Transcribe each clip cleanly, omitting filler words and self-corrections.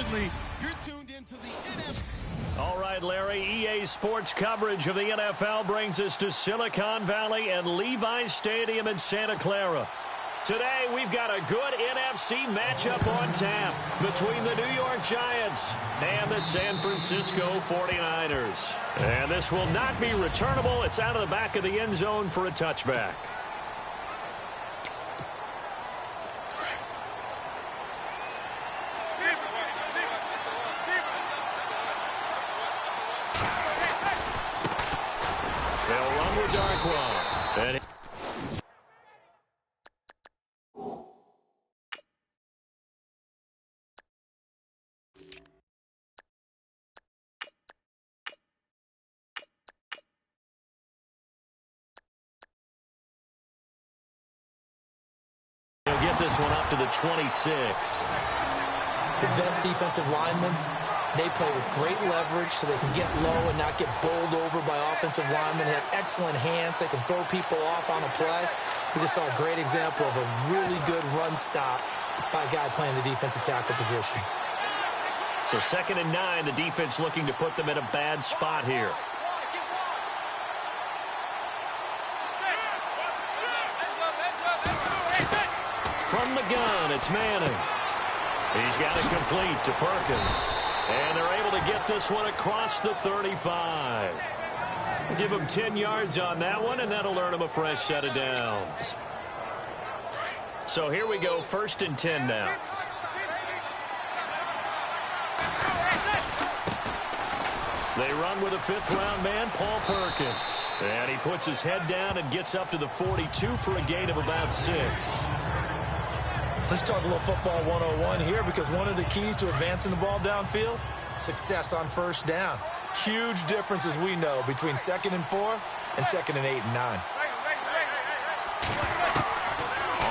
Finally, you're tuned into the NFL. All right, Larry, EA Sports coverage of the NFL brings us to Silicon Valley and Levi's Stadium in Santa Clara. Today, we've got a good NFC matchup on tap between the New York Giants and the San Francisco 49ers. And this will not be returnable. It's out of the back of the end zone for a touchback. They'll run with Darkwa. And he'll get this one up to the 26. The best defensive linemen, they play with great leverage so they can get low and not get bowled over by offensive linemen. They have excellent hands. They can throw people off on a play. We just saw a great example of a really good run stop by a guy playing the defensive tackle position. So 2nd and 9, the defense looking to put them in a bad spot here. From the gun, it's Manning. He's got it complete to Perkins. And they're able to get this one across the 35. Give him 10 yards on that one, and that'll earn him a fresh set of downs. So here we go, 1st and 10 now. They run with a 5th-round man, Paul Perkins. And he puts his head down and gets up to the 42 for a gain of about 6. Let's talk a little football 101 here, because one of the keys to advancing the ball downfield, success on 1st down. Huge difference, as we know, between 2nd and 4 and 2nd and 8 and 9.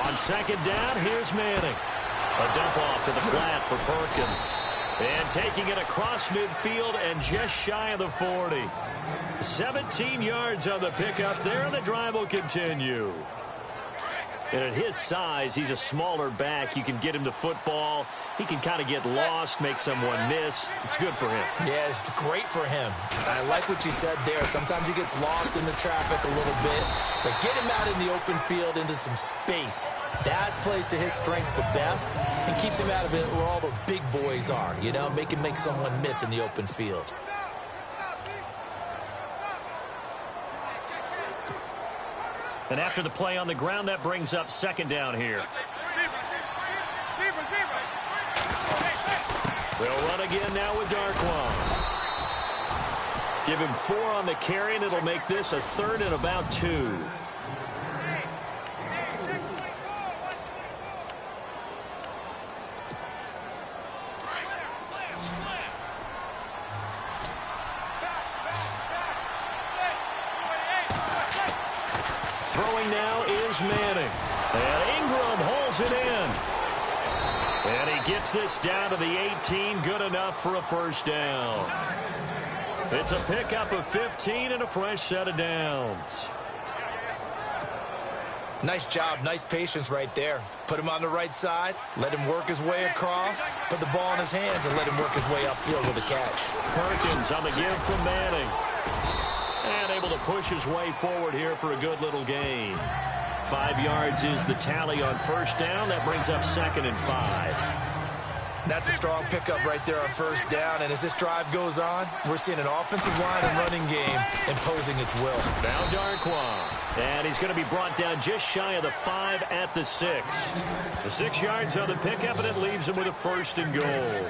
On 2nd down, here's Manning. A dump off to the flat for Perkins. And taking it across midfield and just shy of the 40. 17 yards on the pickup there, and the drive will continue. And at his size, he's a smaller back. You can get him to football. He can kind of get lost, make someone miss. It's good for him. Yeah, it's great for him. I like what you said there. Sometimes he gets lost in the traffic a little bit, but get him out in the open field into some space. That plays to his strengths the best and keeps him out of it where all the big boys are, you know, make someone miss in the open field. And after the play on the ground, that brings up 2nd down here. They'll run again now with Darkwa. Give him 4 on the carry, and it'll make this a 3rd and about 2. Throwing now is Manning. And Ingram holds it in. And he gets this down to the 18. Good enough for a 1st down. It's a pickup of 15 and a fresh set of downs. Nice job, nice patience right there. Put him on the right side, let him work his way across, put the ball in his hands, and let him work his way upfield with a catch. Perkins on the give from Manning. And able to push his way forward here for a good little gain. 5 yards is the tally on 1st down. That brings up 2nd and 5. That's a strong pickup right there on 1st down. And as this drive goes on, we're seeing an offensive line and running game imposing its will. Now Darkwa. And he's going to be brought down just shy of the 5 at the 6. The 6 yards on the pickup, and it leaves him with a 1st and goal.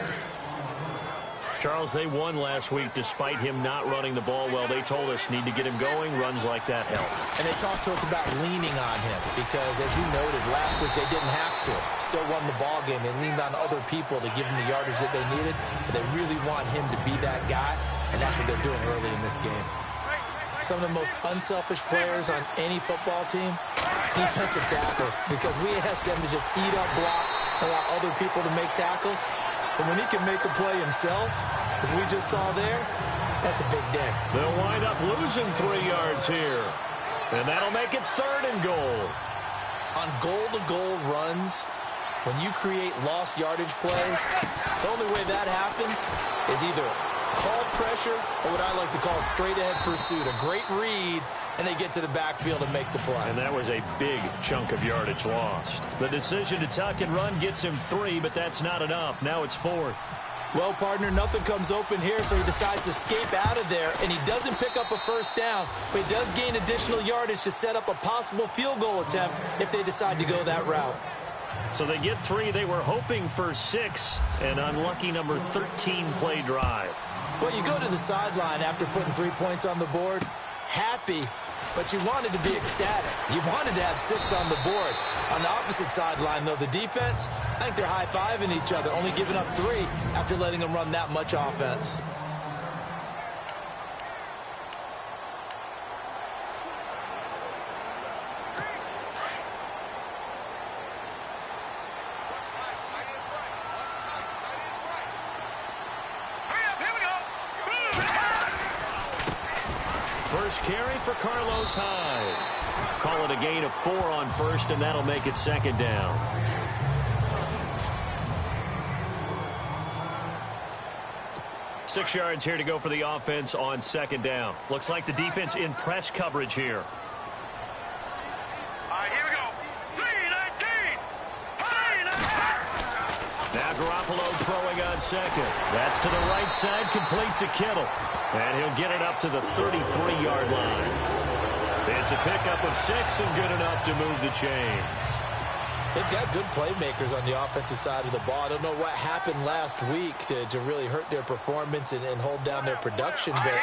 Charles, they won last week despite him not running the ball well. They told us need to get him going. Runs like that help. And they talked to us about leaning on him because, as you noted, last week they didn't have to. Still won the ball game. They leaned on other people to give them the yardage that they needed, but they really want him to be that guy, and that's what they're doing early in this game. Some of the most unselfish players on any football team, defensive tackles, because we ask them to just eat up blocks, allow other people to make tackles. But when he can make a play himself, as we just saw there, that's a big day. They'll wind up losing 3 yards here. And that'll make it 3rd and goal. On goal-to-goal runs, when you create lost yardage plays, the only way that happens is either called pressure or what I like to call straight-ahead pursuit. A great read, and they get to the backfield and make the play. And that was a big chunk of yardage lost. The decision to tuck and run gets him 3, but that's not enough. Now it's 4th. Well, partner, nothing comes open here, so he decides to escape out of there, and he doesn't pick up a first down, but he does gain additional yardage to set up a possible field goal attempt if they decide to go that route. So they get 3. They were hoping for 6, an unlucky number 13 play drive. Well, you go to the sideline after putting 3 points on the board, happy, but you wanted to be ecstatic. You wanted to have 6 on the board. On the opposite sideline, though, the defense, I think they're high-fiving each other, only giving up 3 after letting them run that much offense. First carry for Carlos Hyde. Call it a gain of 4 on first, and that'll make it 2nd down. Six yards here to go for the offense on 2nd down. Looks like the defense in press coverage here. All right, here we go. 3-19. Now Garoppolo throwing on 2nd. That's to the right side, complete to Kittle. And he'll get it up to the 33-yard line. It's a pickup of 6 and good enough to move the chains. They've got good playmakers on the offensive side of the ball. I don't know what happened last week to really hurt their performance and hold down their production, but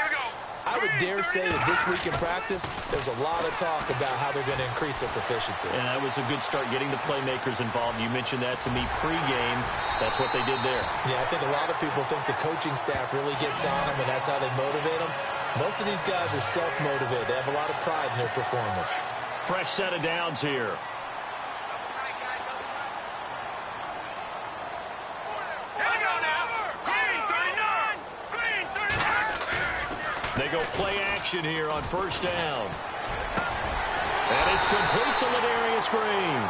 I would dare say that this week in practice, there's a lot of talk about how they're going to increase their proficiency. And that was a good start, getting the playmakers involved. You mentioned that to me pregame. That's what they did there. Yeah, I think a lot of people think the coaching staff really gets on them, and that's how they motivate them. Most of these guys are self-motivated. They have a lot of pride in their performance. Fresh set of downs here. They go play action here on first down. And it's complete to Ladarius Green.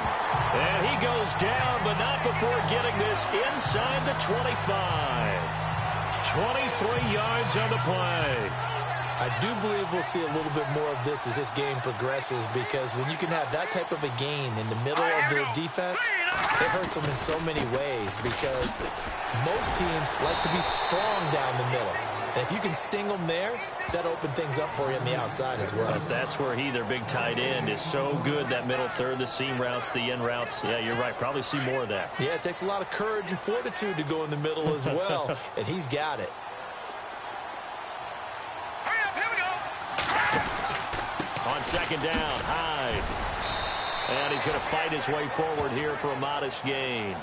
And he goes down, but not before getting this inside the 25. 23 yards on the play. I do believe we'll see a little bit more of this as this game progresses, because when you can have that type of a gain in the middle of the defense, it hurts them in so many ways, because most teams like to be strong down the middle. And if you can sting them there, that opens things up for you on the outside as well. But that's where their big tight end, is so good, that middle third, the seam routes, the end routes. Yeah, you're right. Probably see more of that. Yeah, it takes a lot of courage and fortitude to go in the middle as well, and he's got it. Hurry up, here we go. On 2nd down, Hyde. And he's going to fight his way forward here for a modest gain.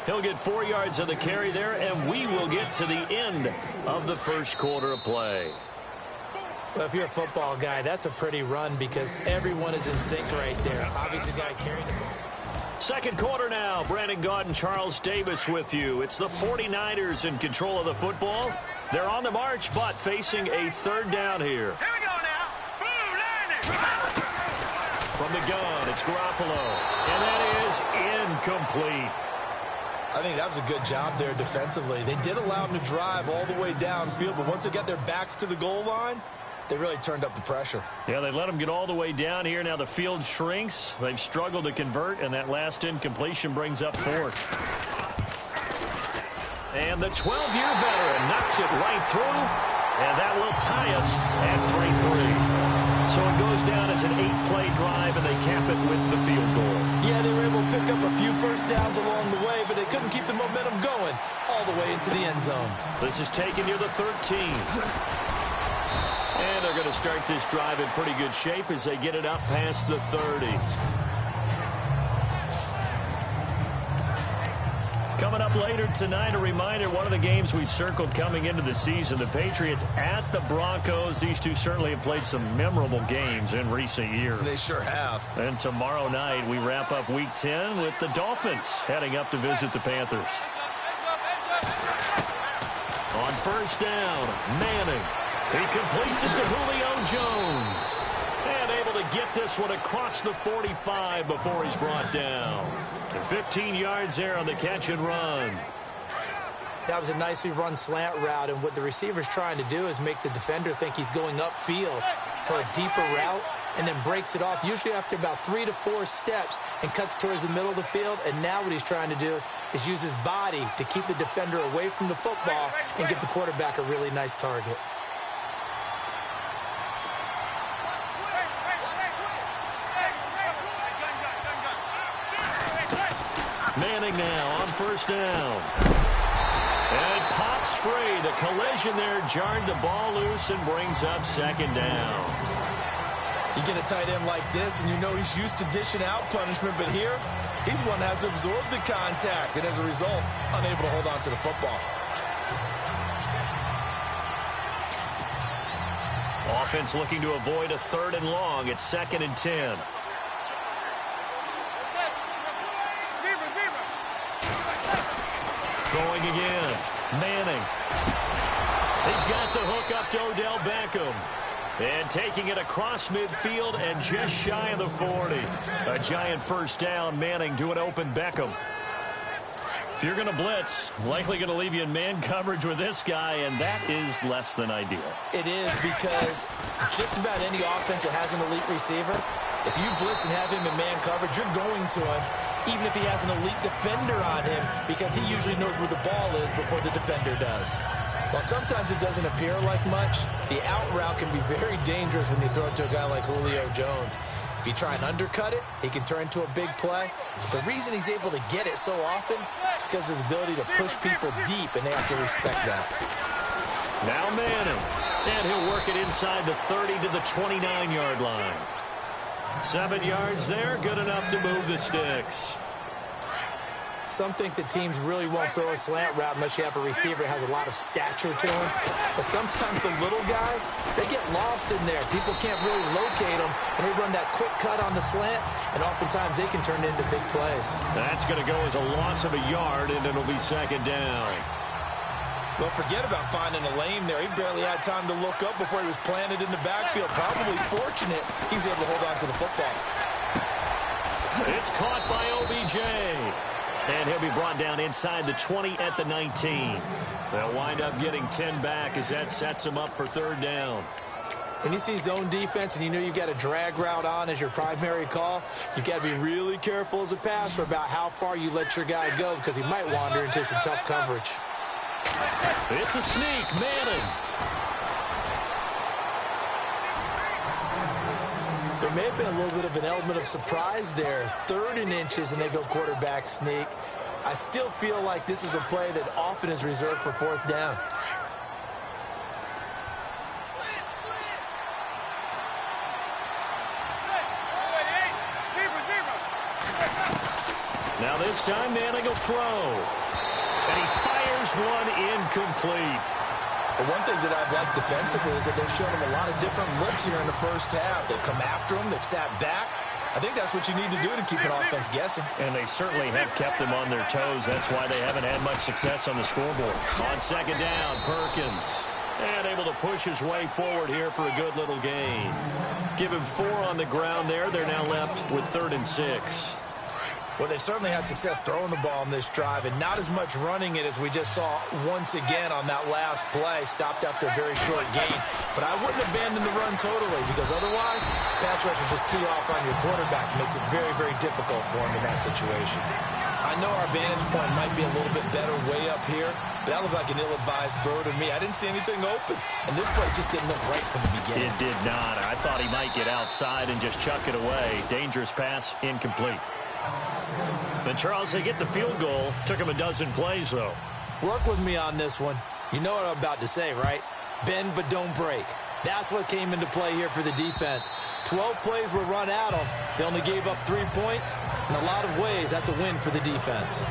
He'll get 4 yards on the carry there, and we will get to the end of the first quarter of play. Well, if you're a football guy, that's a pretty run, because everyone is in sync right there. Obviously, guy carrying the ball. Second quarter now. Brandon Gaunt and Charles Davis with you. It's the 49ers in control of the football. They're on the march, but facing a 3rd down here. Here we go now. Blue landing. From the gun, it's Garoppolo. And that is incomplete. I think that was a good job there defensively. They did allow them to drive all the way downfield, but once they got their backs to the goal line, they really turned up the pressure. Yeah, they let them get all the way down here. Now the field shrinks. They've struggled to convert, and that last incompletion brings up 4th. And the 12-year veteran knocks it right through, and that will tie us at 3-3. So it goes down as an 8-play drive, and they cap it with the field goal. Yeah, they were able to pick up a few first downs along the way, but they couldn't keep the momentum going all the way into the end zone. This is taken near the 13. And they're going to start this drive in pretty good shape as they get it up past the 30. Coming up later tonight, a reminder, one of the games we circled coming into the season, the Patriots at the Broncos. These two certainly have played some memorable games in recent years. They sure have. And tomorrow night, we wrap up Week 10 with the Dolphins heading up to visit the Panthers. On first down, Manning. He completes it to Julio Jones. And able to get this one across the 45 before he's brought down. And 15 yards there on the catch and run. That was a nicely run slant route, and what the receiver's trying to do is make the defender think he's going upfield for a deeper route, and then breaks it off, usually after about 3 to 4 steps, and cuts towards the middle of the field. And now what he's trying to do is use his body to keep the defender away from the football and give the quarterback a really nice target. Manning now on first down. And pops free. The collision there jarred the ball loose and brings up second down. You get a tight end like this, and you know he's used to dishing out punishment, but here, he's the one that has to absorb the contact, and as a result, unable to hold on to the football. Offense looking to avoid a 3rd and long. It's 2nd and 10. Throwing again. Manning. He's got the hook up to Odell Beckham. And taking it across midfield and just shy of the 40. A giant first down. Manning to an open Beckham. If you're going to blitz, likely going to leave you in man coverage with this guy, and that is less than ideal. It is, because just about any offense that has an elite receiver, if you blitz and have him in man coverage, you're going to him, even if he has an elite defender on him, because he usually knows where the ball is before the defender does. While sometimes it doesn't appear like much, the out route can be very dangerous when you throw it to a guy like Julio Jones. If you try and undercut it, he can turn into a big play. The reason he's able to get it so often is because of his ability to push people deep, and they have to respect that. Now Manning. And he'll work it inside the 30 to the 29-yard line. 7 yards there, good enough to move the sticks. Some think that teams really won't throw a slant route unless you have a receiver that has a lot of stature to him. But sometimes the little guys, they get lost in there. People can't really locate them, and they run that quick cut on the slant, and oftentimes they can turn into big plays. That's going to go as a loss of a yard, and it'll be 2nd down. Well, forget about finding a lane there. He barely had time to look up before he was planted in the backfield. Probably fortunate he was able to hold on to the football. It's caught by OBJ. And he'll be brought down inside the 20 at the 19. They'll wind up getting 10 back as that sets them up for 3rd down. When you see zone defense and you know you've got a drag route on as your primary call, you've got to be really careful as a passer about how far you let your guy go, because he might wander into some tough coverage. It's a sneak. Manning. There may have been a little bit of an element of surprise there. 3rd and inches, and they go quarterback sneak. I still feel like this is a play that often is reserved for 4th down. Now this time Manning will throw. And he fires one incomplete. But one thing that I've liked defensively is that they've shown him a lot of different looks here in the first half. They've come after him. They've sat back. I think that's what you need to do to keep an offense guessing. And they certainly have kept them on their toes. That's why they haven't had much success on the scoreboard. On 2nd down, Perkins. And able to push his way forward here for a good little gain. Give him 4 on the ground there. They're now left with 3rd and 6. Well, they certainly had success throwing the ball in this drive, and not as much running it as we just saw once again on that last play. Stopped after a very short gain. But I wouldn't abandon the run totally, because otherwise, pass rushers just tee off on your quarterback. Makes it very, very difficult for him in that situation. I know our vantage point might be a little bit better way up here, but that looked like an ill-advised throw to me. I didn't see anything open, and this play just didn't look right from the beginning. It did not. I thought he might get outside and just chuck it away. Dangerous pass, incomplete. And Charles, they get the field goal. Took him a dozen plays, though. Work with me on this one. You know what I'm about to say, right? Bend but don't break. That's what came into play here for the defense. 12 plays were run at them. They only gave up 3 points. In a lot of ways, that's a win for the defense.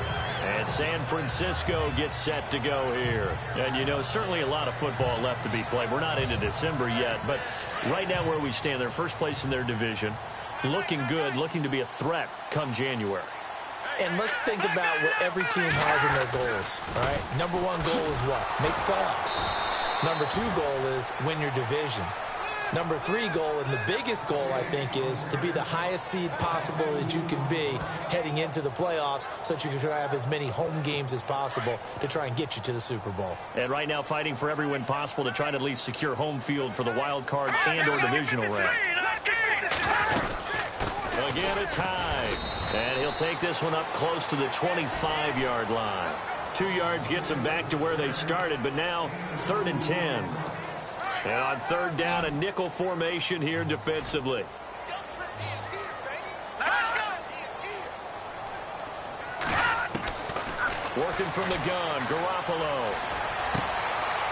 And San Francisco gets set to go here. And, you know, certainly a lot of football left to be played. We're not into December yet, but right now where we stand, they're first place in their division. Looking good, looking to be a threat come January. And let's think about what every team has in their goals, all right? Number 1 goal is what? Make the playoffs. Number 2 goal is win your division. Number 3 goal, and the biggest goal, I think, is to be the highest seed possible that you can be heading into the playoffs so that you can try to have as many home games as possible to try and get you to the Super Bowl. And right now fighting for every win possible to try to at least secure home field for the wild card and or divisional round. Again, it's Hyde. And he'll take this one up close to the 25-yard line. 2 yards gets them back to where they started, but now 3rd and 10. And on 3rd down, a nickel formation here defensively. Working from the gun, Garoppolo.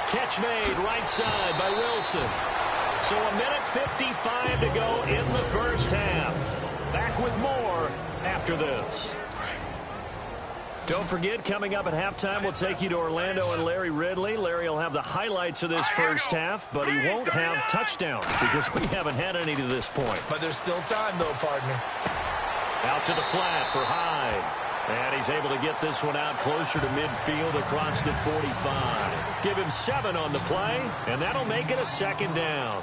Catch made right side by Wilson. So 1:55 to go in the first half. Back with more after this. Don't forget, coming up at halftime, we'll take you to Orlando and Larry Ridley. Larry will have the highlights of this first half, but he won't have touchdowns because we haven't had any to this point. But there's still time, though, partner. Out to the flat for Hyde. And he's able to get this one out closer to midfield across the 45. Give him 7 on the play, and that'll make it a 2nd down.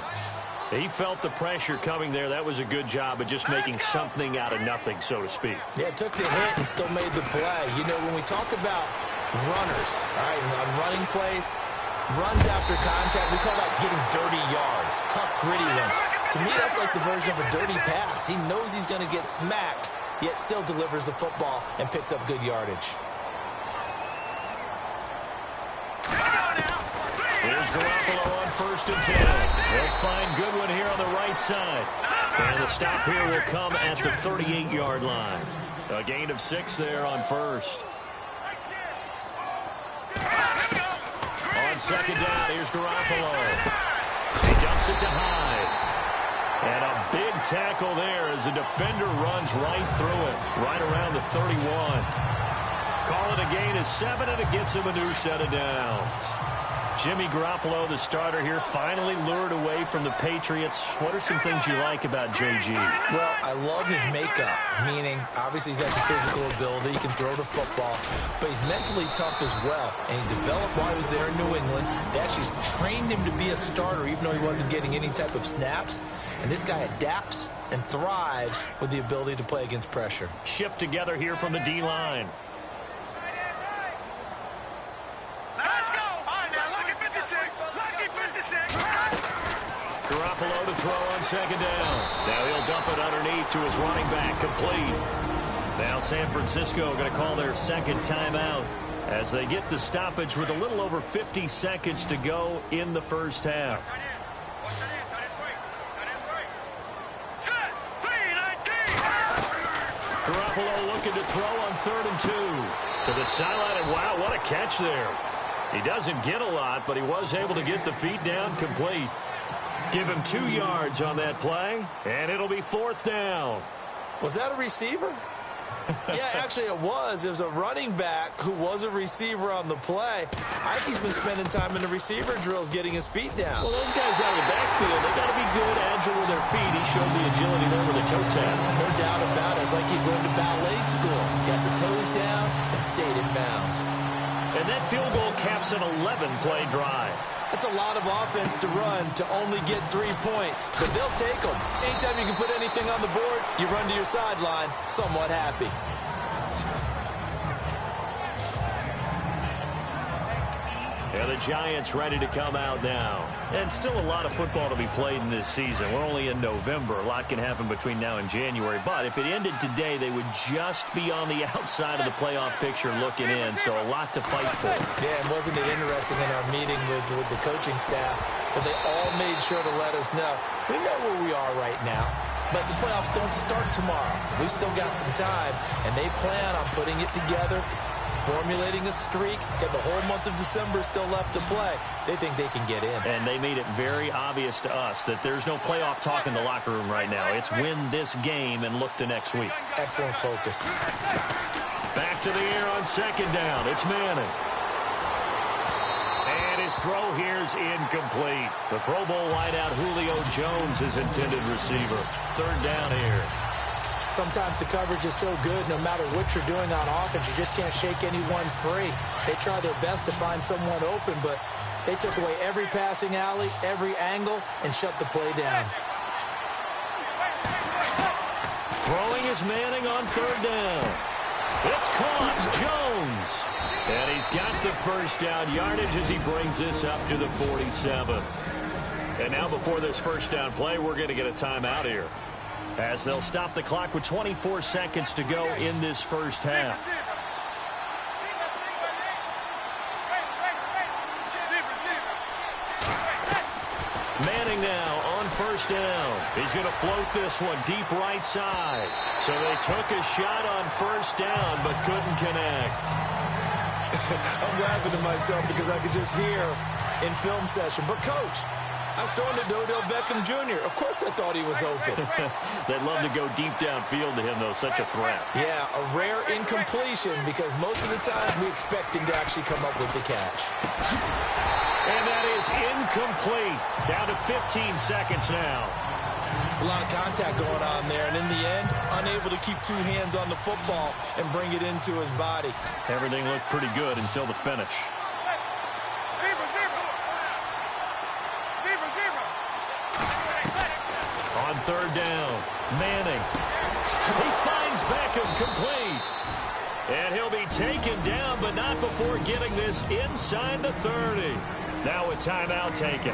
He felt the pressure coming there. That was a good job of just making something out of nothing, so to speak. Yeah, took the hit and still made the play. You know, when we talk about runners, all right, on running plays, runs after contact, we call that getting dirty yards, tough, gritty ones. To me, that's like the version of a dirty pass. He knows he's going to get smacked, yet still delivers the football and picks up good yardage. Here's Garoppolo on 1st and 10. They'll find Goodwin here on the right side. And the stop here will come at the 38-yard line. A gain of 6 there on 1st. On 2nd down, here's Garoppolo. He dumps it to Hyde. And a big tackle there as the defender runs right through it, right around the 31. Call it a gain of 7, and it gets him a new set of downs. Jimmy Garoppolo, the starter here, finally lured away from the Patriots. What are some things you like about JG? Well, I love his makeup, meaning obviously he's got the physical ability. He can throw the football, but he's mentally tough as well. And he developed while he was there in New England. They actually trained him to be a starter even though he wasn't getting any type of snaps. And this guy adapts and thrives with the ability to play against pressure. Shift together here from the D-line. Garoppolo to throw on 2nd down. Now he'll dump it underneath to his running back, complete. Now San Francisco going to call their 2nd timeout as they get the stoppage with a little over 50 seconds to go in the first half. Garoppolo looking to throw on 3rd and 2. To the sideline, and wow, what a catch there. He doesn't get a lot, but he was able to get the feet down complete. Give him 2 yards on that play, and it'll be 4th down. Was that a receiver? Yeah, actually it was. It was a running back who was a receiver on the play. I think he's been spending time in the receiver drills getting his feet down. Well, those guys out of the backfield, they got to be good, agile with their feet. He showed the agility there with a toe tap. No doubt about it. It's like he'd going to ballet school. Got the toes down and stayed in bounds. And that field goal caps an 11-play drive. That's a lot of offense to run to only get 3 points, but they'll take them. Anytime you can put anything on the board, you run to your sideline somewhat happy. Yeah, the Giants ready to come out now. And still a lot of football to be played in this season. We're only in November. A lot can happen between now and January. But if it ended today, they would just be on the outside of the playoff picture looking in. So a lot to fight for. Yeah, and wasn't it interesting in our meeting with the coaching staff that they all made sure to let us know. We know where we are right now, but the playoffs don't start tomorrow. We still got some time, and they plan on putting it together, formulating a streak, got the whole month of December still left to play. They think they can get in. And they made it very obvious to us that there's no playoff talk in the locker room right now. It's win this game and look to next week. Excellent focus. Back to the air on 2nd down. It's Manning. And his throw here is incomplete. The Pro Bowl wideout Julio Jones is intended receiver. 3rd down here. Sometimes the coverage is so good, no matter what you're doing on offense, you just can't shake anyone free. They try their best to find someone open, but They took away every passing alley, every angle, and shut the play down. Throwing is Manning on third down. It's caught. Jones. And he's got the first down yardage as he brings this up to the 47. And now before this first down play, we're going to get a timeout here, as they'll stop the clock with 24 seconds to go in this first half. Manning now on first down. He's going to float this one deep right side. So they took a shot on first down but couldn't connect. I'm laughing to myself because I could just hear in film session, but coach, I was throwing to Odell Beckham Jr. Of course I thought he was open. They'd love to go deep downfield to him, though. Such a threat. Yeah, a rare incompletion because most of the time we expect him to actually come up with the catch. And that is incomplete. Down to 15 seconds now. It's a lot of contact going on there, and in the end, unable to keep two hands on the football and bring it into his body. Everything looked pretty good until the finish. On third down, Manning. He finds Beckham complete. And he'll be taken down, but not before getting this inside the 30. Now a timeout taken.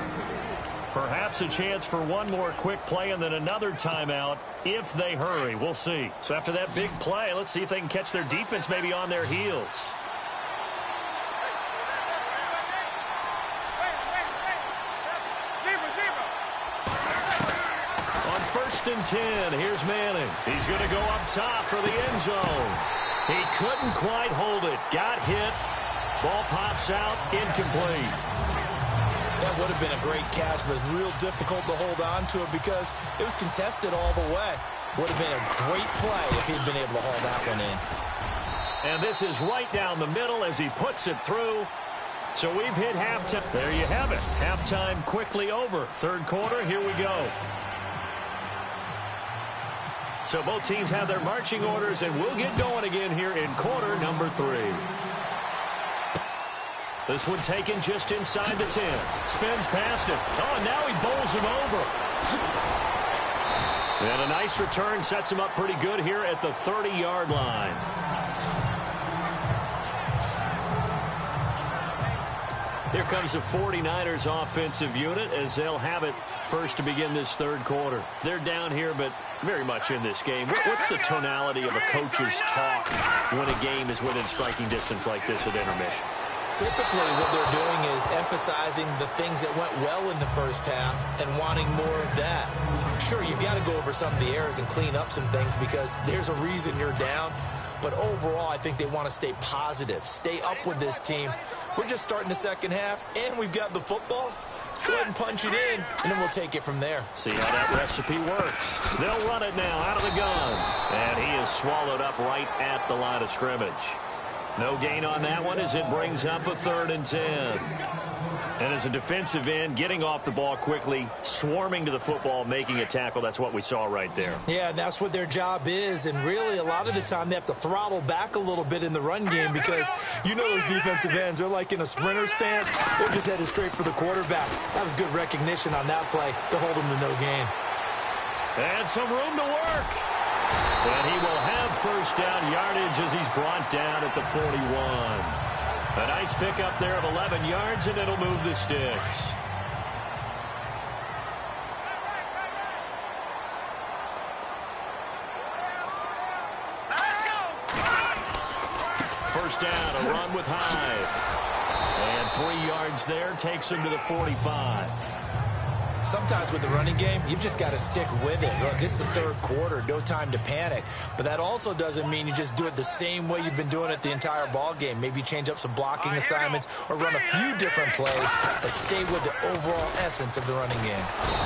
Perhaps a chance for one more quick play and then another timeout if they hurry. We'll see. So after that big play, let's see if they can catch their defense maybe on their heels. On 1st and 10, here's Manning. He's going to go up top for the end zone. He couldn't quite hold it. Got hit. Ball pops out. Incomplete. That would have been a great catch, but it's real difficult to hold on to it because it was contested all the way. Would have been a great play if he'd been able to haul that one in. And this is right down the middle as he puts it through. So we've hit halftime. There you have it. Halftime quickly over. Third quarter, here we go. So both teams have their marching orders, and we'll get going again here in quarter number 3. This one taken just inside the 10. Spins past it. Oh, and now he bowls him over. And a nice return sets him up pretty good here at the 30-yard line. Here comes the 49ers offensive unit as they'll have it first to begin this third quarter. They're down here, but very much in this game. What's the tonality of a coach's talk when a game is within striking distance like this at intermission? Typically, what they're doing is emphasizing the things that went well in the first half and wanting more of that. Sure, you've got to go over some of the errors and clean up some things because there's a reason you're down. But overall, I think they want to stay positive, stay up with this team. We're just starting the second half, and we've got the football. Let's go ahead and punch it in, and then we'll take it from there. See how that recipe works. They'll run it now out of the gun. And he is swallowed up right at the line of scrimmage. No gain on that one as it brings up a 3rd and 10. And as a defensive end, getting off the ball quickly, swarming to the football, making a tackle, that's what we saw right there. Yeah, that's what their job is. And really, a lot of the time, they have to throttle back a little bit in the run game because you know those defensive ends, they're like in a sprinter stance. They're just headed straight for the quarterback. That was good recognition on that play to hold them to no gain. And some room to work. And he will have first down yardage as he's brought down at the 41. A nice pickup there of 11 yards, and it'll move the sticks. Let's go! First down, a run with Hyde. And 3 yards there takes him to the 45. Sometimes with the running game, you've just got to stick with it. Look, it's the third quarter, no time to panic. But that also doesn't mean you just do it the same way you've been doing it the entire ball game. Maybe change up some blocking assignments or run a few different plays, but stay with the overall essence of the running game.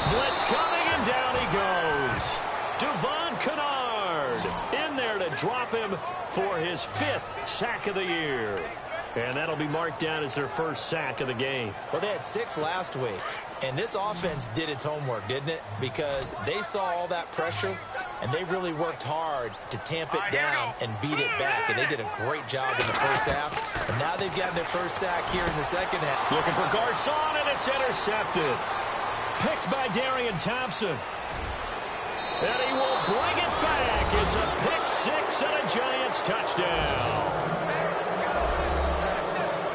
Blitz coming, and down he goes. Devon Kennard in there to drop him for his 5th sack of the year. And that'll be marked down as their first sack of the game. Well, they had 6 last week. And this offense did its homework, didn't it? Because they saw all that pressure, and they really worked hard to tamp it down and beat it back, and they did a great job in the first half. And now they've gotten their first sack here in the second half. Looking for Garcon, and it's intercepted. Picked by Darian Thompson. And he will bring it back. It's a pick six and a Giants touchdown.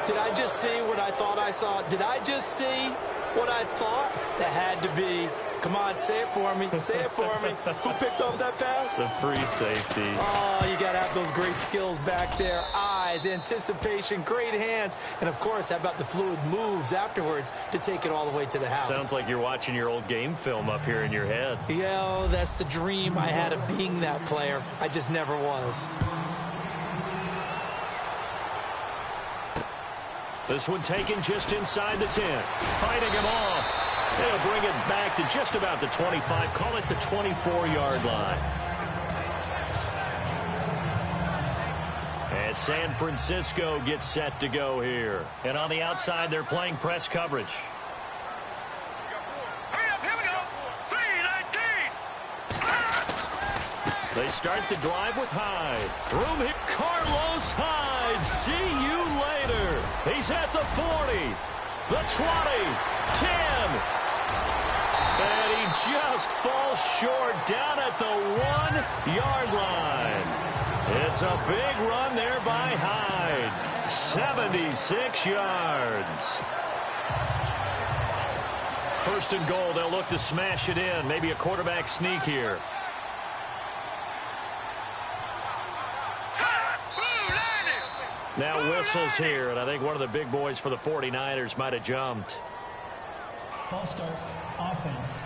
Did I just see what I thought I saw? Did I just see what I thought? That had to be. Come on, say it for me. Say it for me. Who picked off that pass? The free safety. Oh, you got to have those great skills back there. Eyes, anticipation, great hands. And, of course, how about the fluid moves afterwards to take it all the way to the house? Sounds like you're watching your old game film up here in your head. Yeah, oh, that's the dream I had of being that player. I just never was. This one taken just inside the 10. Fighting him off. They'll bring it back to just about the 25. Call it the 24-yard line. And San Francisco gets set to go here. And on the outside, they're playing press coverage. Hurry up, here we go. 3-19. They start the drive with Hyde. Room hit. Carlos Hyde. See you later. He's at the 40, the 20, 10. And he just falls short down at the 1-yard line. It's a big run there by Hyde. 76 yards. First and goal, they'll look to smash it in. Maybe a quarterback sneak here. Now whistles here, and I think one of the big boys for the 49ers might have jumped. False start, offense.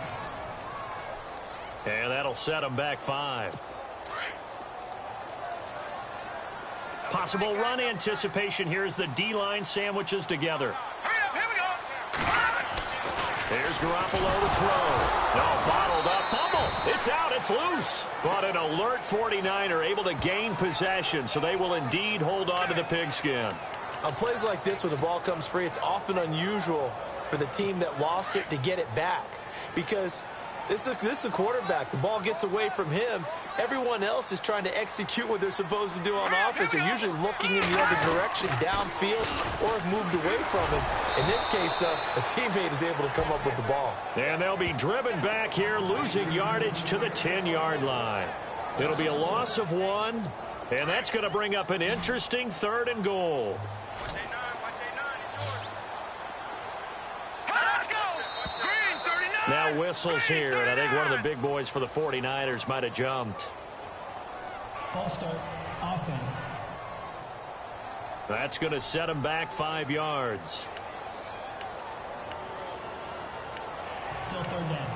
And that'll set them back 5. Possible run anticipation here as the D-line sandwiches together. Hurry up, here we go. Here's Garoppolo to throw. No, bottled up. Fumble. It's out. It's loose. But an alert 49er able to gain possession, so they will indeed hold on to the pigskin. On plays like this, when the ball comes free, it's often unusual for the team that lost it to get it back, because this is a quarterback. The ball gets away from him. Everyone else is trying to execute what they're supposed to do on offense. They're usually looking in the other direction, downfield, or have moved away from him. In this case, though, a teammate is able to come up with the ball. And they'll be driven back here, losing yardage to the 10-yard line. It'll be a loss of 1, and that's going to bring up an interesting 3rd and goal. Now whistles here, and I think one of the big boys for the 49ers might have jumped. False start, offense. That's going to set them back 5 yards. Still 3rd down.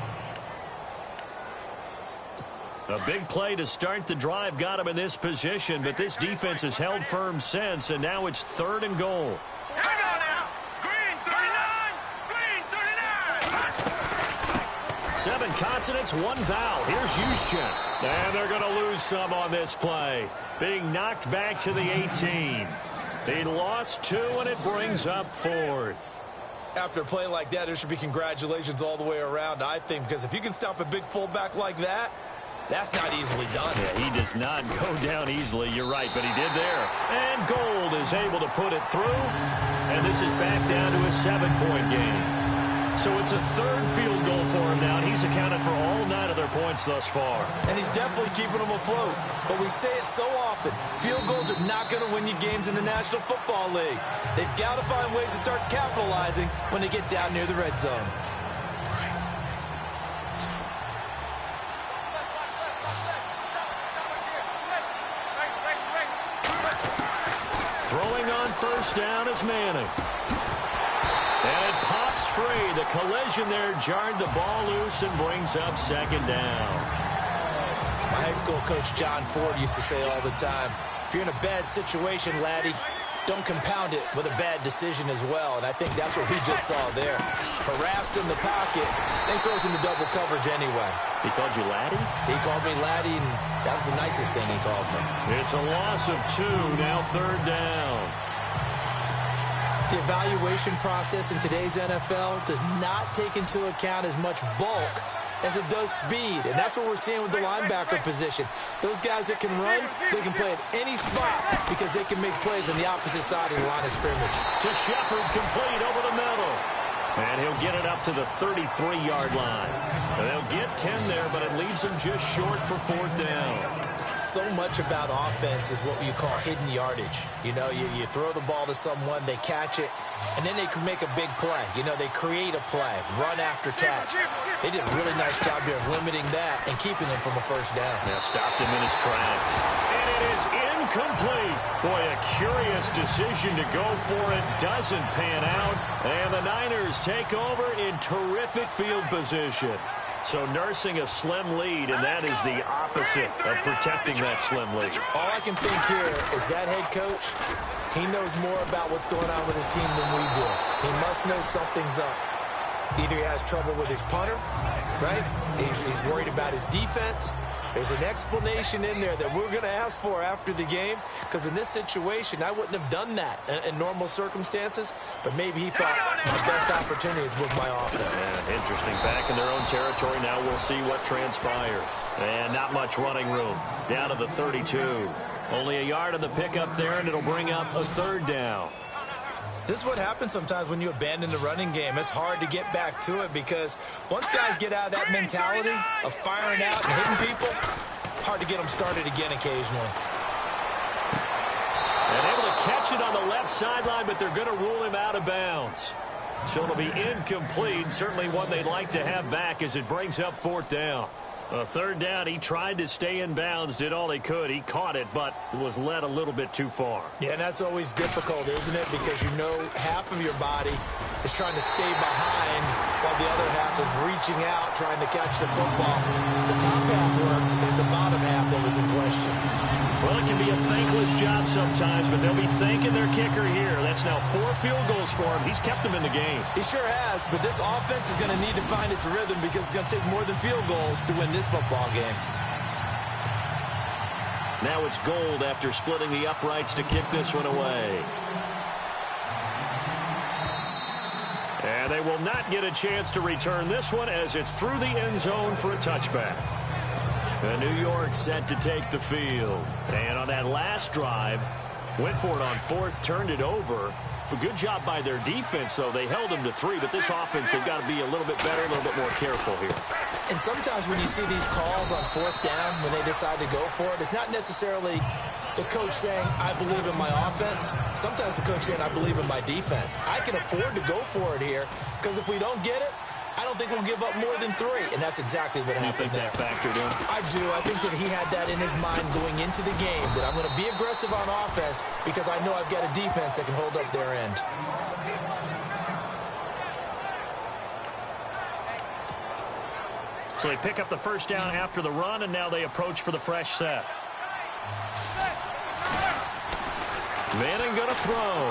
A big play to start the drive got him in this position, but this defense has held firm since, and now it's 3rd and goal. Here we go now. Green 39. Green 39. 7 consonants, 1 vowel. Here's Juszczyk. And they're going to lose some on this play. Being knocked back to the 18. He lost 2, and it brings up 4th. After a play like that, there should be congratulations all the way around, I think, because if you can stop a big fullback like that, that's not easily done. Yeah, he does not go down easily. You're right, but he did there. And Gold is able to put it through. And this is back down to a 7-point game. So it's a 3rd field goal for him now. And he's accounted for all 9 of their points thus far. And he's definitely keeping them afloat. But we say it so often, field goals are not going to win you games in the National Football League. They've got to find ways to start capitalizing when they get down near the red zone. Throwing on first down is Manning. And it pops free. The collision there jarred the ball loose and brings up 2nd down. My high school coach John Ford used to say all the time, if you're in a bad situation, laddie, don't compound it with a bad decision as well. And I think that's what we just saw there. Harassed in the pocket, then throws into double coverage anyway. He called you laddie? He called me laddie, and that was the nicest thing he called me. It's a loss of 2, now 3rd down. The evaluation process in today's NFL does not take into account as much bulk as it does speed, and that's what we're seeing with the linebacker position. Those guys that can run, they can play at any spot because they can make plays on the opposite side of the line of scrimmage. To Shepard, complete over the middle. And he'll get it up to the 33-yard line. They'll get 10 there, but it leaves them just short for 4th down. So much about offense is what you call hidden yardage. You know, you throw the ball to someone, they catch it, and then they can make a big play. You know, they create a play, run after catch. They did a really nice job there of limiting that and keeping him from a 1st down. Yeah, stopped him in his tracks. And it is incomplete. Boy, a curious decision to go for it. Doesn't pan out. And the Niners take over in terrific field position. So nursing a slim lead, and that is the opposite of protecting that slim lead. All I can think here is that head coach, he knows more about what's going on with his team than we do. He must know something's up. Either he has trouble with his punter, right? He's worried about his defense. There's an explanation in there that we're going to ask for after the game, because in this situation, I wouldn't have done that in normal circumstances, but maybe he thought my best opportunity is with my offense. Yeah, interesting. Back in their own territory now, we'll see what transpires. And not much running room. Down to the 32. Only a yard on the pickup there, and it'll bring up a 3rd down. This is what happens sometimes when you abandon the running game. It's hard to get back to it because once guys get out of that mentality of firing out and hitting people, hard to get them started again occasionally. And able to catch it on the left sideline, but they're going to rule him out of bounds. So it'll be incomplete. Certainly one they'd like to have back as it brings up 4th down. A 3rd down, he tried to stay in bounds, did all he could. He caught it, but was led a little bit too far. Yeah, and that's always difficult, isn't it? Because you know half of your body is trying to stay behind while the other half is reaching out, trying to catch the football. The top half worked. It's the bottom half that was in question. Well, it can be a thankless job sometimes, but they'll be thanking their kicker here. That's now 4 field goals for him. He's kept them in the game. He sure has, but this offense is going to need to find its rhythm because it's going to take more than field goals to win this football game. Now it's Gold after splitting the uprights to kick this one away. And they will not get a chance to return this one as it's through the end zone for a touchback. And New York set to take the field. And on that last drive, went for it on 4th, turned it over. A good job by their defense, though. They held them to 3, but this offense, they've got to be a little bit better, a little bit more careful here. And sometimes when you see these calls on 4th down, when they decide to go for it, it's not necessarily the coach saying, I believe in my offense. Sometimes the coach saying, I believe in my defense. I can afford to go for it here, because if we don't get it, I don't think we'll give up more than 3, and that's exactly what happened there. You think that factored in? I do. I think that he had that in his mind going into the game, that I'm going to be aggressive on offense because I know I've got a defense that can hold up their end. So they pick up the 1st down after the run, and now they approach for the fresh set. Manning going to throw.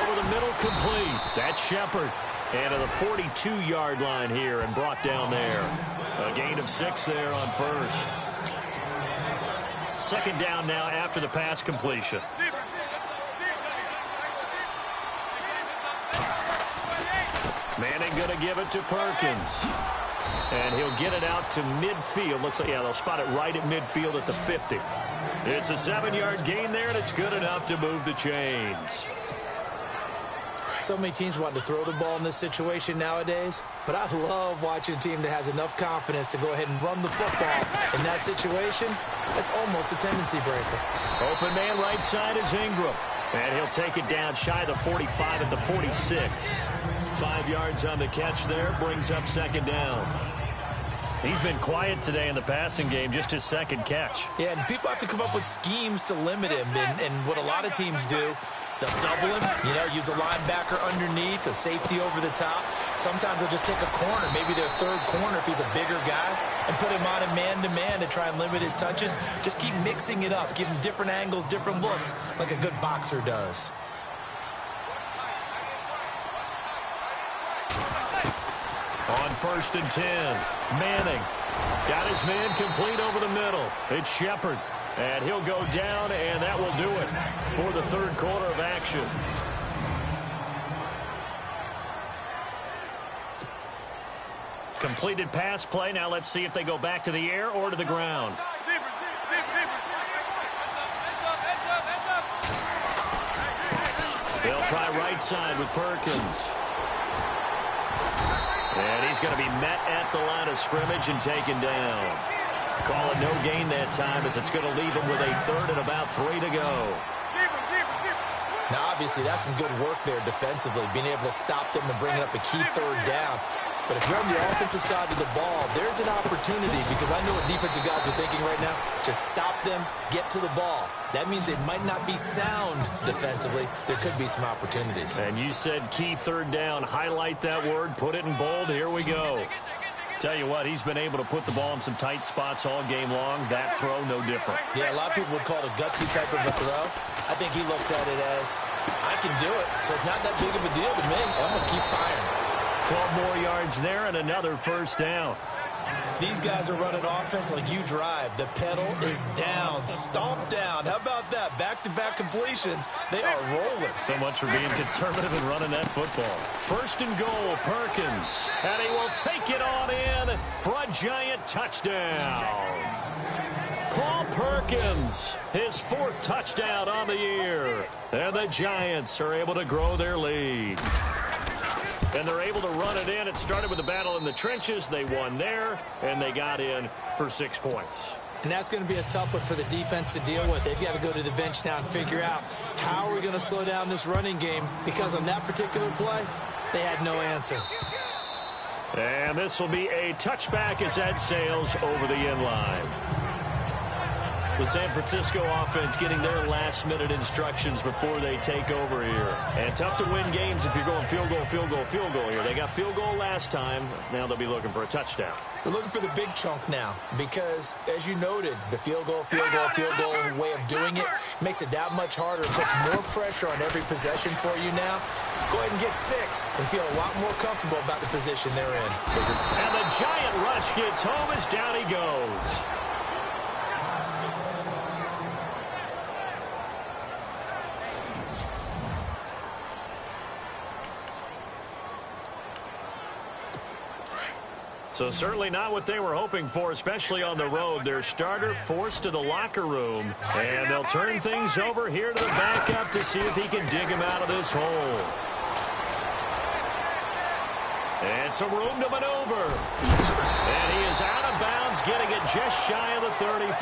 Over the middle, complete. That's Shepard. And to the 42-yard line here and brought down there. A gain of 6 there on 1st. 2nd down now after the pass completion. Manning going to give it to Perkins. And he'll get it out to midfield. Looks like, yeah, they'll spot it right at midfield at the 50. It's a 7-yard gain there, and it's good enough to move the chains. So many teams want to throw the ball in this situation nowadays, but I love watching a team that has enough confidence to go ahead and run the football. In that situation, that's almost a tendency breaker. Open man right side is Ingram. And he'll take it down shy of the 45 at the 46. 5 yards on the catch there, brings up 2nd down. He's been quiet today in the passing game, just his 2nd catch. Yeah, and people have to come up with schemes to limit him, and what a lot of teams do, they'll double him, you know, use a linebacker underneath, a safety over the top. Sometimes they'll just take a corner, maybe their 3rd corner if he's a bigger guy, and put him on a man-to-man to try and limit his touches. Just keep mixing it up, give him different angles, different looks, like a good boxer does. On 1st and 10, Manning got his man complete over the middle. It's Shepard, and he'll go down, and that will do it for the 3rd quarter of action. Completed pass play. Now let's see if they go back to the air or to the ground. They'll try right side with Perkins. And he's going to be met at the line of scrimmage and taken down. Call it no gain that time as it's going to leave him with a third and about 3 to go. Now, obviously, that's some good work there defensively, being able to stop them and bringing up a key third down. But if you're on the offensive side of the ball, there's an opportunity because I know what defensive guys are thinking right now. Just stop them, get to the ball. That means it might not be sound defensively. There could be some opportunities. And you said key third down. Highlight that word. Put it in bold. Here we go. Tell you what, he's been able to put the ball in some tight spots all game long. That throw, no different. Yeah, a lot of people would call it a gutsy type of a throw. I think he looks at it as, I can do it, so it's not that big of a deal to me. I'm going to keep firing. 12 more yards there and another first down. These guys are running offense like you drive. The pedal is down, stomp down. How about that? Back-to-back completions. They are rolling. So much for being conservative and running that football. First and goal, Perkins. And he will take it on in for a giant touchdown. Paul Perkins, his 4th touchdown on the year. And the Giants are able to grow their lead. And they're able to run it in. It started with a battle in the trenches. They won there, and they got in for 6 points. And that's going to be a tough one for the defense to deal with. They've got to go to the bench now and figure out how are we going to slow down this running game, because on that particular play, they had no answer. And this will be a touchback as that sails over the end line. The San Francisco offense getting their last-minute instructions before they take over here. And tough to win games if you're going field goal, field goal, field goal here. They got field goal last time. Now they'll be looking for a touchdown. They're looking for the big chunk now because, as you noted, the field goal way of doing it makes it that much harder. It puts more pressure on every possession for you now. Go ahead and get 6 and feel a lot more comfortable about the position they're in. And the giant rush gets home as down he goes. So certainly not what they were hoping for, especially on the road. Their starter forced to the locker room. And they'll turn things over here to the backup to see if he can dig him out of this hole. And some room to maneuver. And he is out of bounds, getting it just shy of the 35.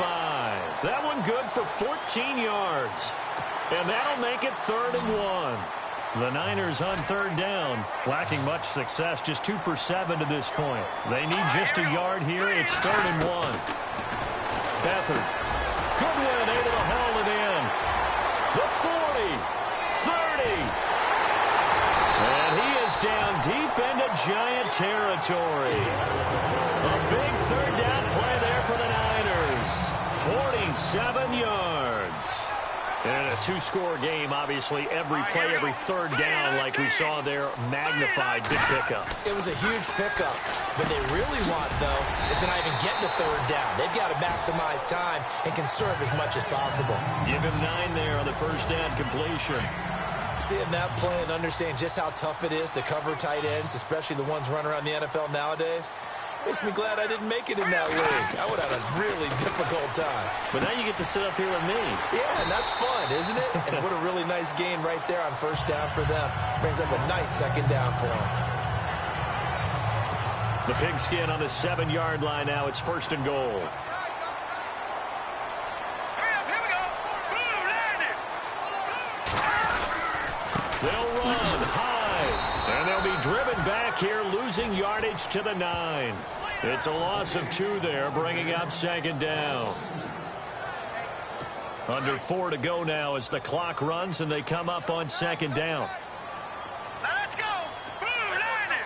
That one good for 14 yards. And that'll make it 3rd and 1. The Niners on 3rd down, lacking much success, just 2 for 7 to this point. They need just a yard here. It's 3rd and 1. Beathard. Goodwin able to haul it in. The 40, 30. And he is down deep into Giant territory. A big 3rd down play there for the Niners. 47 yards. And a 2-score game, obviously, every play, every 3rd down, like we saw there, magnified. Big pickup. It was a huge pickup. What they really want, though, is to not even get to 3rd down. They've got to maximize time and conserve as much as possible. Give him 9 there on the first down completion. Seeing that play and understand just how tough it is to cover tight ends, especially the ones running around the NFL nowadays, makes me glad I didn't make it in that league. I would have had a really difficult time. But now you get to sit up here with me. Yeah, and that's fun, isn't it? And what a really nice gain right there on first down for them. Brings up a nice 2nd down for them. The pigskin on the 7-yard line now. It's 1st and goal. They'll run high, and they'll be driven back here, losing yardage to the 9. It's a loss of 2 there, bringing up 2nd down. Under 4 to go now as the clock runs, and they come up on 2nd down. Let's go! Blue 90!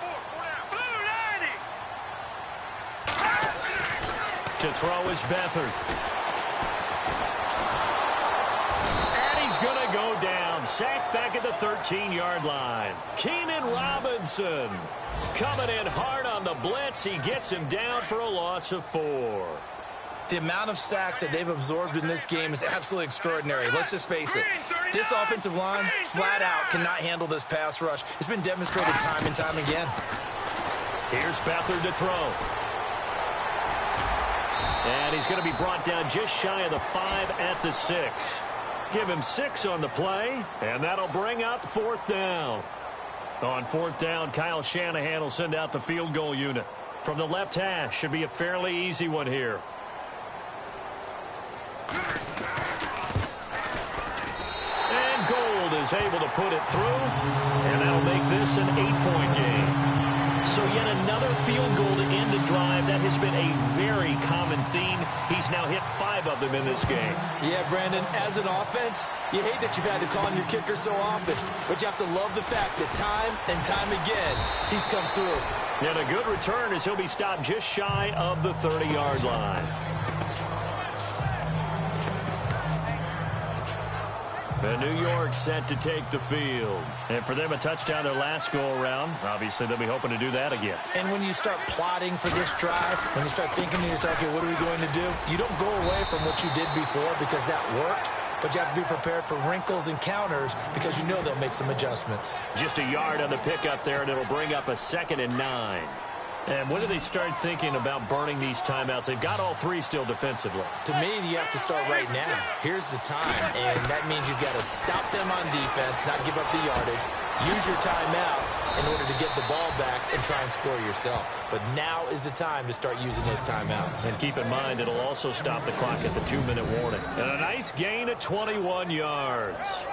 Blue 90! To throw is Beathard. And he's going to go down. Sacked back at the 13-yard line. Keenan Robinson coming in hard on the blitz. He gets him down for a loss of 4. The amount of sacks that they've absorbed in this game is absolutely extraordinary. Let's just face it. This offensive line, flat out, cannot handle this pass rush. It's been demonstrated time and time again. Here's Beathard to throw. And he's going to be brought down just shy of the 5 at the 6. Give him 6 on the play, and that'll bring up 4th down. On 4th down, Kyle Shanahan will send out the field goal unit. From the left hash, should be a fairly easy one here. And Gold is able to put it through, and that'll make this an 8-point game. So yet another field goal to end a drive. That has been a very common theme. He's now hit 5 of them in this game. Yeah, Brandon, as an offense, you hate that you've had to call on your kicker so often, but you have to love the fact that time and time again, he's come through. And a good return as he'll be stopped just shy of the 30-yard line. And New York set to take the field. And for them, a touchdown their last go-around. Obviously, they'll be hoping to do that again. And when you start plotting for this drive, when you start thinking to yourself, okay, what are we going to do? You don't go away from what you did before because that worked, but you have to be prepared for wrinkles and counters because you know they'll make some adjustments. Just a yard on the pickup there, and it'll bring up a 2nd and 9. And when do they start thinking about burning these timeouts? They've got all 3 still defensively. To me, you have to start right now. Here's the time, and that means you've got to stop them on defense, not give up the yardage, use your timeouts in order to get the ball back and try and score yourself. But now is the time to start using those timeouts. And keep in mind, it'll also stop the clock at the 2-minute warning. And a nice gain of 21 yards.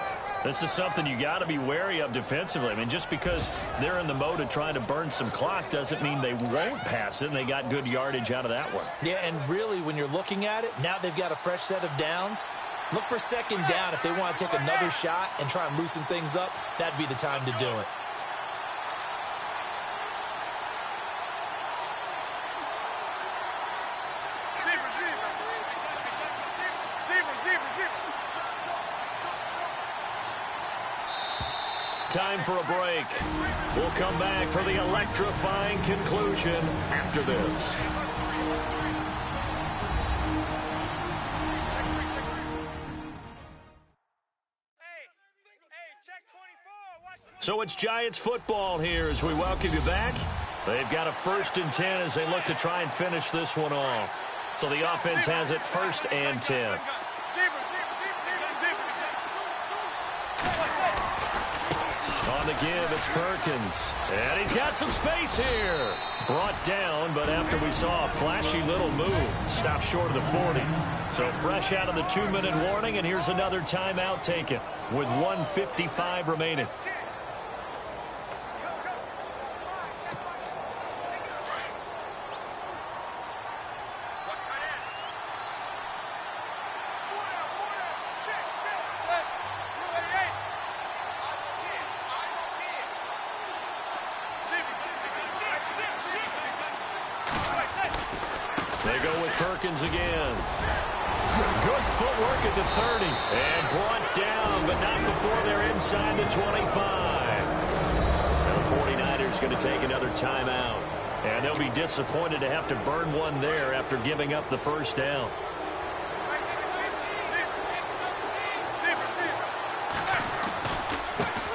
This is something you got to be wary of defensively. I mean, just because they're in the mode of trying to burn some clock doesn't mean they won't pass it, and they got good yardage out of that one. Yeah, and really, when you're looking at it, now they've got a fresh set of downs. Look for 2nd down if they want to take another shot and try and loosen things up. That'd be the time to do it. Time for a break. We'll come back for the electrifying conclusion after this. So it's Giants football here as we welcome you back. They've got a 1st and 10 as they look to try and finish this one off. So the offense has it 1st and 10. On the give, it's Perkins. And he's got some space here. Brought down, but after we saw a flashy little move, stopped short of the 40. So fresh out of the 2-minute warning, and here's another timeout taken with 1:55 remaining. They go with Perkins again. Good footwork at the 30. And brought down, but not before they're inside the 25. Now the 49ers going to take another timeout. And they'll be disappointed to have to burn one there after giving up the 1st down.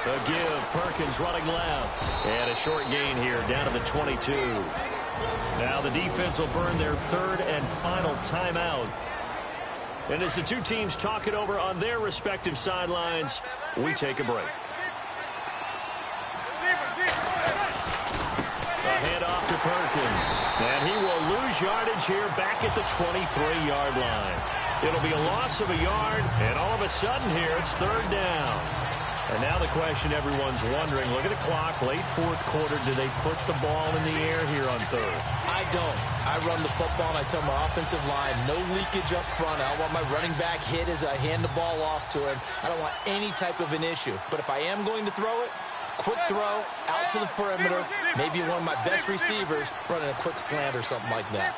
The give, Perkins running left. And a short gain here down to the 22. Now the defense will burn their 3rd and final timeout. And as the two teams talk it over on their respective sidelines, we take a break. A handoff to Perkins. And he will lose yardage here back at the 23-yard line. It'll be a loss of a yard, and all of a sudden here it's 3rd down. And now the question everyone's wondering, look at the clock, late 4th quarter, do they put the ball in the air here on 3rd? I don't. I run the football, and I tell my offensive line, no leakage up front. I don't want my running back hit as I hand the ball off to him. I don't want any type of an issue. But if I am going to throw it, quick throw, out to the perimeter, maybe one of my best receivers running a quick slant or something like that.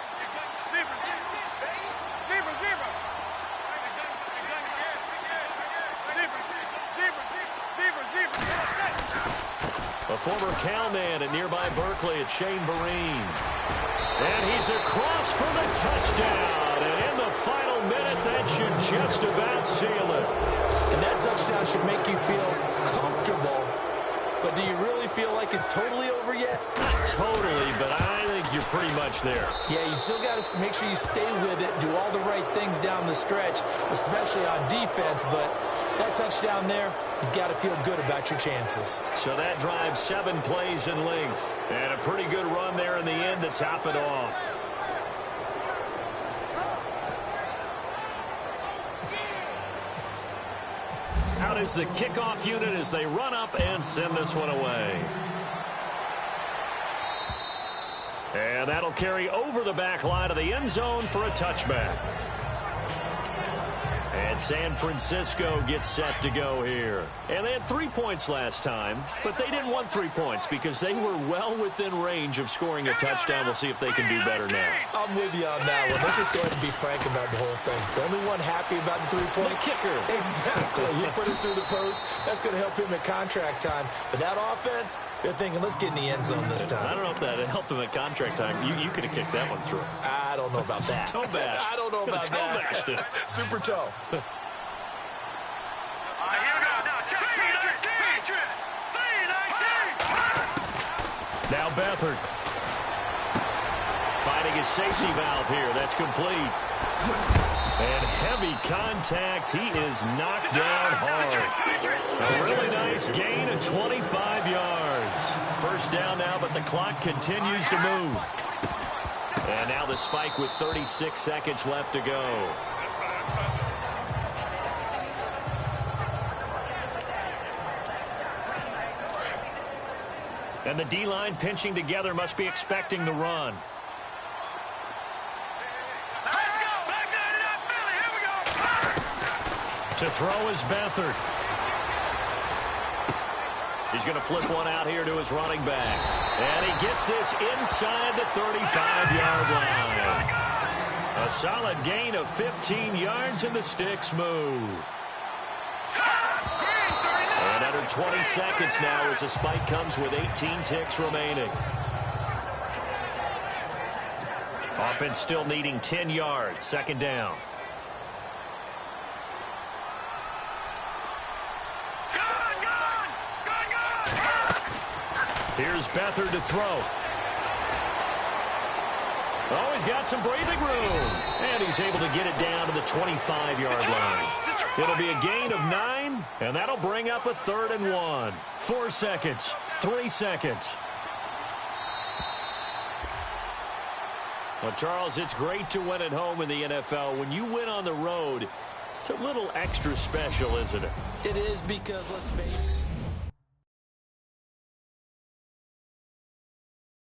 A former Calman at nearby Berkeley, it's Shane Vereen. And he's across for the touchdown. And in the final minute, that should just about seal it. And that touchdown should make you feel comfortable But do you really feel like it's totally over yet? Not totally, but I think you're pretty much there. Yeah, you still got to make sure you stay with it, do all the right things down the stretch, especially on defense. But that touchdown there, you've got to feel good about your chances. So that drives 7 plays in length. And a pretty good run there in the end to top it off. Out is the kickoff unit as they run up and send this one away. And that'll carry over the back line of the end zone for a touchback. And San Francisco gets set to go here. And they had 3 points last time, but they didn't want 3 points because they were well within range of scoring a touchdown. We'll see if they can do better now. I'm with you on that one. Let's just go ahead and be frank about the whole thing. The only one happy about the 3-point The kicker. Exactly. He put it through the post. That's going to help him at contract time. But that offense, they're thinking, let's get in the end zone this time. I don't know if that helped him at contract time. You could have kicked that one through. I don't know about that. Toe bash. I don't know about that. Bashed it. Super toe. Now Beathard. Finding his safety valve here. That's complete. And heavy contact. He is knocked down hard. A really nice gain of 25 yards. First down now, but the clock continues to move. And now the spike with 36 seconds left to go. And the D-line pinching together must be expecting the run. Let's go. Back nine it up, Philly. Here we go. To throw is Beathard. He's going to flip one out here to his running back. And he gets this inside the 35-yard line. A solid gain of 15 yards, and the sticks move. And under 20 seconds now as the spike comes with 18 ticks remaining. Offense still needing 10 yards. Second down. Here's Beathard to throw. Oh, he's got some breathing room. And he's able to get it down to the 25-yard line. It'll be a gain of 9, and that'll bring up a 3rd and 1. 4 seconds. 3 seconds. Well, Charles, it's great to win at home in the NFL. When you win on the road, it's a little extra special, isn't it? It is because, let's face it,